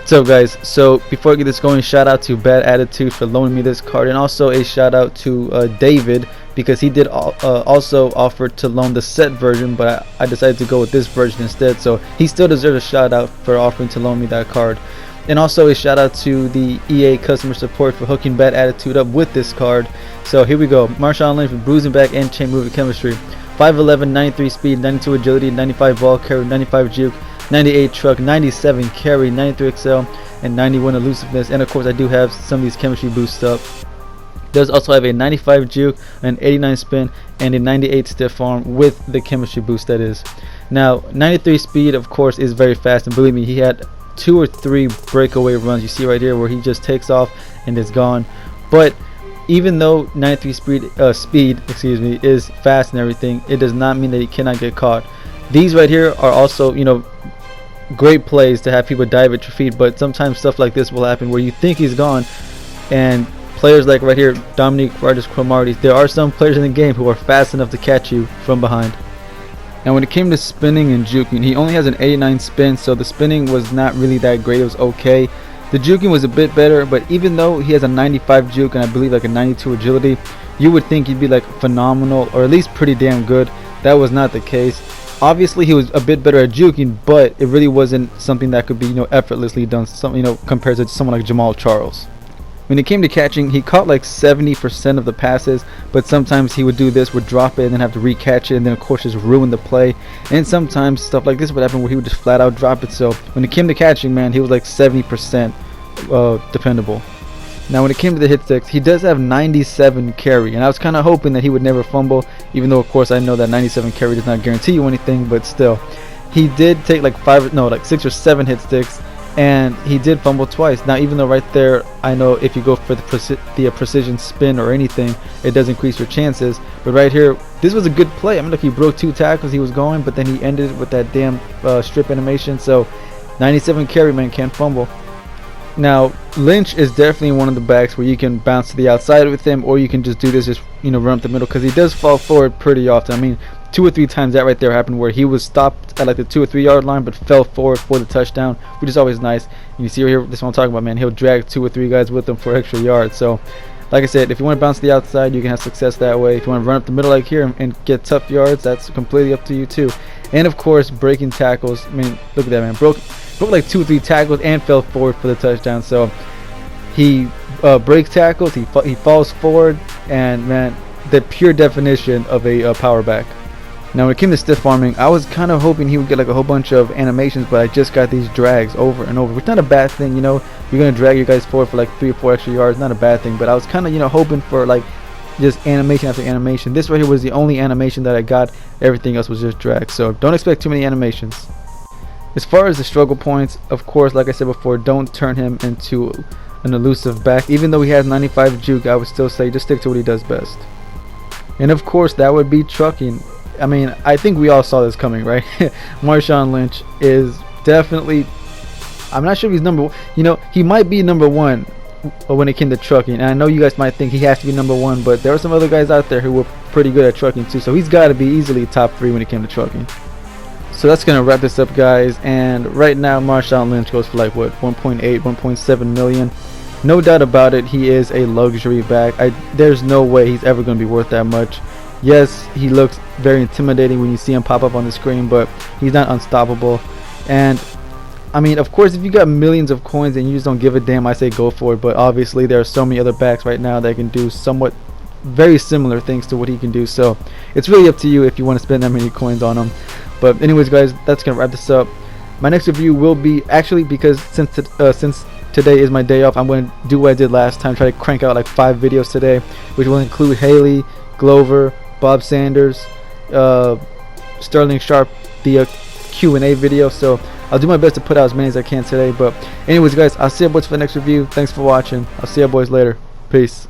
So guys, so before I get this going, shout out to Bad Attitude for loaning me this card, and also a shout out to David, because he did also offer to loan the set version, but I decided to go with this version instead, so he still deserves a shout out for offering to loan me that card. And also a shout out to the EA customer support for hooking Bad Attitude up with this card. So here we go. Marshawn Lynch with bruising back and chain movement chemistry. 5'11", 93 speed, 92 agility, 95 ball carry, 95 juke, 98 truck, 97 carry, 93 excel, and 91 elusiveness. And of course I do have some of these chemistry boosts up. Does also have a 95 juke, an 89 spin, and a 98 stiff arm with the chemistry boost, that is. Now 93 speed of course is very fast, and believe me, he had 2 or 3 breakaway runs you see right here where he just takes off and is gone. But even though 93 speed is fast and everything, it does not mean that he cannot get caught. These right here are also, you know, great plays to have people dive at your feet, but sometimes stuff like this will happen where you think he's gone, and players like right here, Dominique Cromarties, there are some players in the game who are fast enough to catch you from behind. Now when it came to spinning and juking, he only has an 89 spin, so the spinning was not really that great. It was okay. The juking was a bit better, but even though he has a 95 juke and I believe like a 92 agility, you would think he'd be like phenomenal, or at least pretty damn good. That was not the case. Obviously he was a bit better at juking, but it really wasn't something that could be, you know, effortlessly done, something, you know, compared to someone like Jamal Charles. When it came to catching, he caught like 70% of the passes, but sometimes he would do this, would drop it and then have to recatch it, and then of course just ruin the play. And sometimes stuff like this would happen where he would just flat out drop it. So when it came to catching, man, he was like 70% dependable. Now when it came to the hit sticks, he does have 97 carry, and I was kind of hoping that he would never fumble, even though of course I know that 97 carry does not guarantee you anything, but still. He did take like 6 or 7 hit sticks, and he did fumble twice. Now even though right there I know if you go for the precision spin or anything, it does increase your chances, but right here this was a good play. I mean, look, he broke 2 tackles, he was going, but then he ended it with that damn strip animation. So 97 carry, man, can't fumble. Now Lynch is definitely one of the backs where you can bounce to the outside with him, or you can just do this, just, you know, run up the middle, because he does fall forward pretty often. I mean, 2 or 3 times that right there happened where he was stopped at like the 2 or 3 yard line but fell forward for the touchdown, which is always nice. And you see right here, this is what I'm talking about, man, he'll drag 2 or 3 guys with him for extra yards. So like I said, if you want to bounce to the outside, you can have success that way. If you want to run up the middle like here and get tough yards, that's completely up to you too. And of course breaking tackles, I mean, look at that, man, broke like 2 or 3 tackles and fell forward for the touchdown. So he breaks tackles, he falls forward, and man, the pure definition of a power back. Now when it came to stiff arming, I was kind of hoping he would get like a whole bunch of animations, but I just got these drags over and over, which is not a bad thing, you know. You're gonna drag your guys forward for like 3 or 4 extra yards, not a bad thing, but I was kind of, you know, hoping for like just animation after animation. This right here was the only animation that I got. Everything else was just drag, so don't expect too many animations. As far as the struggle points, of course, like I said before, don't turn him into an elusive back. Even though he has 95 juke, I would still say just stick to what he does best. And of course that would be trucking. I mean, I think we all saw this coming, right? Marshawn Lynch is definitely, I'm not sure if he's number 1. You know, he might be number 1 when it came to trucking. And I know you guys might think he has to be number 1, but there are some other guys out there who were pretty good at trucking too. So he's got to be easily top 3 when it came to trucking. So that's going to wrap this up, guys. And right now Marshawn Lynch goes for like what, 1.8, 1.7 million. No doubt about it, he is a luxury back. There's no way he's ever going to be worth that much. Yes, he looks very intimidating when you see him pop up on the screen, but he's not unstoppable. And I mean, of course, if you got millions of coins and you just don't give a damn, I say go for it. But obviously there are so many other backs right now that can do somewhat very similar things to what he can do. So it's really up to you if you want to spend that many coins on him. But anyways, guys, that's gonna wrap this up. My next review will be, actually, because since today is my day off, I'm going to do what I did last time, try to crank out like 5 videos today, which will include Haley, Glover, Bob Sanders, Sterling Sharp, the Q&A video. So I'll do my best to put out as many as I can today. But anyways, guys, I'll see you boys for the next review. Thanks for watching. I'll see you boys later. Peace.